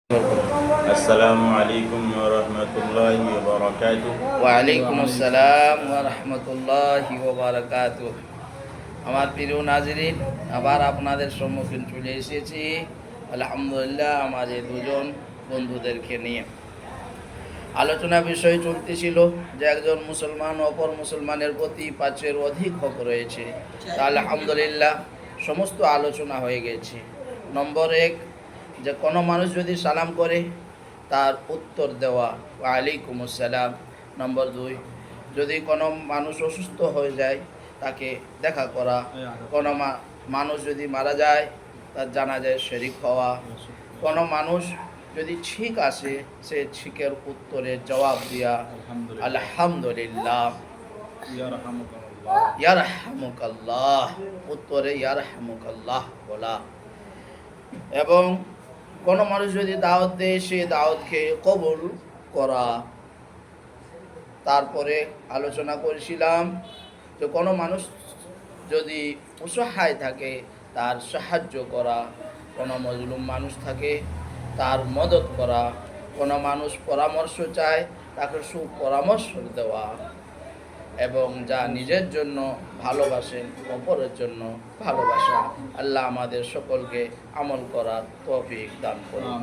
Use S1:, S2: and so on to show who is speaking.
S1: আসসালামু আলাইকুম ওয়া রাহমাতুল্লাহি ওয়া বারাকাতুহু।
S2: ওয়ালাইকুম আসসালাম ওয়া রাহমাতুল্লাহি ওয়া বারাকাতুহু। আমার প্রিয় নাজরিন, আবার আপনাদের সম্মুখীন চলে এসেছি আলহামদুলিল্লাহ আমার এই দুজন বন্ধুদেরকে নিয়ে। আলোচনা বিষয় চলতেছিল যে একজন মুসলমান অপর মুসলমানের প্রতি 5-এর অধিক হক রয়েছে। তা আলহামদুলিল্লাহ সমস্ত আলোচনা হয়ে গেছে। নম্বর 1, যে কোনো মানুষ যদি সালাম করে তার উত্তর দেওয়া, ওয়ালাইকুম আসসালাম। নম্বর 2, যদি কোনো মানুষ অসুস্থ হয়ে যায় তাকে দেখা করা। কোনো মানুষ যদি মারা যায় তার জানাজায় শরীক হওয়া। কোনো মানুষ যদি ঠিক আসে সে ঠিকের উত্তরে জবাব দিয়া আলহামদুলিল্লাহ, ইয়ারহামুকাল্লাহ উত্তরে ইয়ারহামুকাল্লাহ বলা। এবং কোনো মানুষ যদি দাওয়াত দেয় সে দাওয়াতকে কবুল করা। তারপরে আলোচনা করেছিলাম যে কোনো মানুষ যদি অসহায় থাকে তার সাহায্য করা, কোনো মজলুম মানুষ থাকে তার মদত করা, কোনো মানুষ পরামর্শ চায় তাকে সুপরামর্শ দেওয়া, এবং যা নিজের জন্য ভালোবাসেন অপরের জন্য ভালোবাসা। আল্লাহ আমাদের সকলকে আমল করার তৌফিক দান করুন।